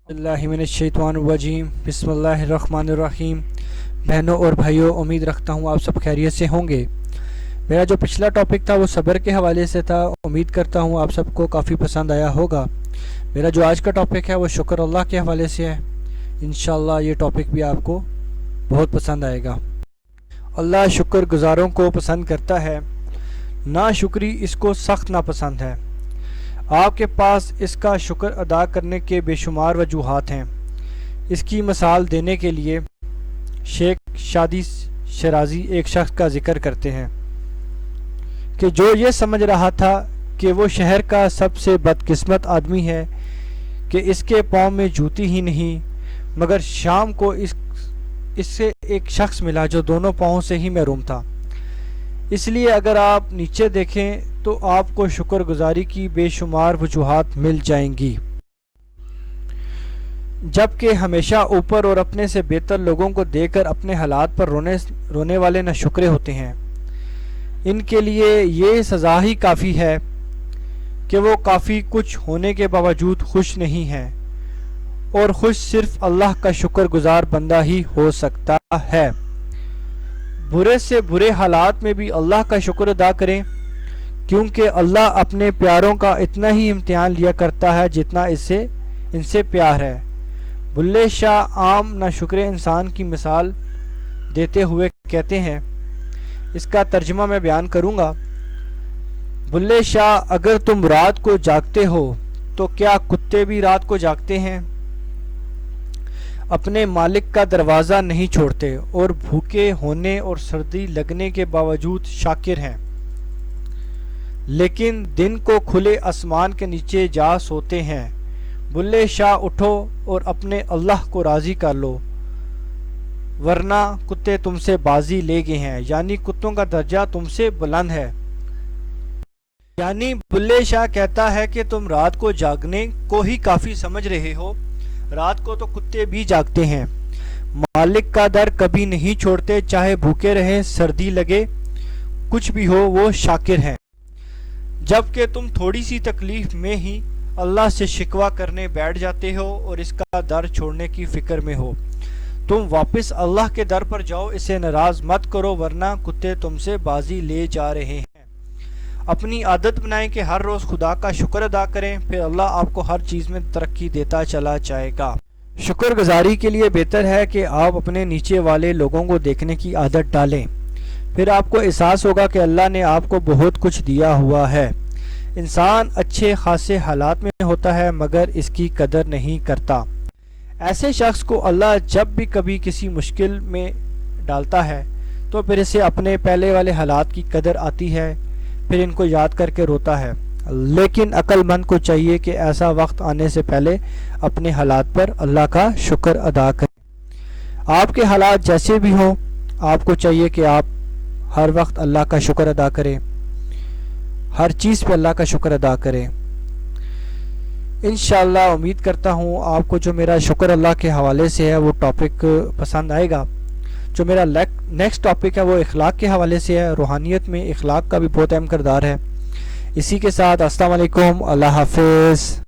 बिस्मिल्लाहिमिनश्शैतानिर्रजीम बिस्मिल्लाहिर्रहमानिर्रहीम। बहनों और भाइयों, उम्मीद रखता हूँ आप सब खैरियत से होंगे। मेरा जो पिछला टॉपिक था वो सब्र के हवाले से था। उम्मीद करता हूँ आप सबको काफ़ी पसंद आया होगा। मेरा जो आज का टॉपिक है वो शुक्र अल्लाह के हवाले से है। इंशाअल्लाह ये टॉपिक भी आपको बहुत पसंद आएगा। अल्लाह शुक्र गुज़ारों को पसंद करता है, ना शुक्री इसको सख्त नापसंद है। आपके पास इसका शुक्र अदा करने के बेशुमार वजूहात हैं। इसकी मिसाल देने के लिए शेख शादी शराजी एक शख्स का जिक्र करते हैं कि जो ये समझ रहा था कि वो शहर का सबसे बदकिस्मत आदमी है कि इसके पाँव में जूती ही नहीं, मगर शाम को इससे एक शख्स मिला जो दोनों पाँव से ही महरूम था। इसलिए अगर आप नीचे देखें तो आपको शुक्रगुजारी की बेशुमार वजूहात मिल जाएंगी, जबकि हमेशा ऊपर और अपने से बेहतर लोगों को देखकर अपने हालात पर रोने वाले नाशुक्रे होते हैं। इनके लिए ये सज़ा ही काफ़ी है कि वो काफ़ी कुछ होने के बावजूद खुश नहीं हैं, और खुश सिर्फ अल्लाह का शुक्रगुजार बंदा ही हो सकता है। बुरे से बुरे हालात में भी अल्लाह का शुक्र अदा करें, क्योंकि अल्लाह अपने प्यारों का इतना ही इम्तिहान लिया करता है जितना इनसे प्यार है। बुल्ले शाह आम नाशुक्रे इंसान की मिसाल देते हुए कहते हैं, इसका तर्जुमा मैं बयान करूँगा। बुल्ले शाह, अगर तुम रात को जागते हो तो क्या कुत्ते भी रात को जागते हैं? अपने मालिक का दरवाज़ा नहीं छोड़ते और भूखे होने और सर्दी लगने के बावजूद शाकिर हैं, लेकिन दिन को खुले आसमान के नीचे जा सोते हैं। बुल्ले शाह, उठो और अपने अल्लाह को राज़ी कर लो, वरना कुत्ते तुमसे बाजी ले गए हैं, यानी कुत्तों का दर्जा तुमसे बुलंद है। यानी बुल्ले शाह कहता है कि तुम रात को जागने को ही काफ़ी समझ रहे हो, रात को तो कुत्ते भी जागते हैं। मालिक का दर कभी नहीं छोड़ते, चाहे भूखे रहें, सर्दी लगे, कुछ भी हो, वो शाकिर हैं। जबकि तुम थोड़ी सी तकलीफ में ही अल्लाह से शिकवा करने बैठ जाते हो और इसका दर छोड़ने की फिक्र में हो। तुम वापस अल्लाह के दर पर जाओ, इसे नाराज मत करो, वरना कुत्ते तुमसे बाजी ले जा रहे हैं। अपनी आदत बनाएं कि हर रोज़ खुदा का शुक्र अदा करें, फिर अल्लाह आपको हर चीज़ में तरक्की देता चला जाएगा। शुक्रगुजारी के लिए बेहतर है कि आप अपने नीचे वाले लोगों को देखने की आदत डालें, फिर आपको एहसास होगा कि अल्लाह ने आपको बहुत कुछ दिया हुआ है। इंसान अच्छे खासे हालात में होता है मगर इसकी कदर नहीं करता। ऐसे शख्स को अल्लाह जब भी कभी किसी मुश्किल में डालता है तो फिर इसे अपने पहले वाले हालात की कदर आती है, फिर इनको याद करके रोता है। लेकिन अक्लमंद को चाहिए कि ऐसा वक्त आने से पहले अपने हालात पर अल्लाह का शुक्र अदा करें। आपके हालात जैसे भी हों, आपको चाहिए कि आप हर वक्त अल्लाह का शुक्र अदा करें, हर चीज़ पे अल्लाह का शुक्र अदा करें। इंशाअल्लाह उम्मीद करता हूँ आपको जो मेरा शुक्र अल्लाह के हवाले से है वो टॉपिक पसंद आएगा। जो मेरा नेक्स्ट टॉपिक है वो इखलाक के हवाले से है। रूहानियत में इखलाक का भी बहुत अहम किरदार है। इसी के साथ अस्सलाम वालेकुम, अल्लाह हाफिज़।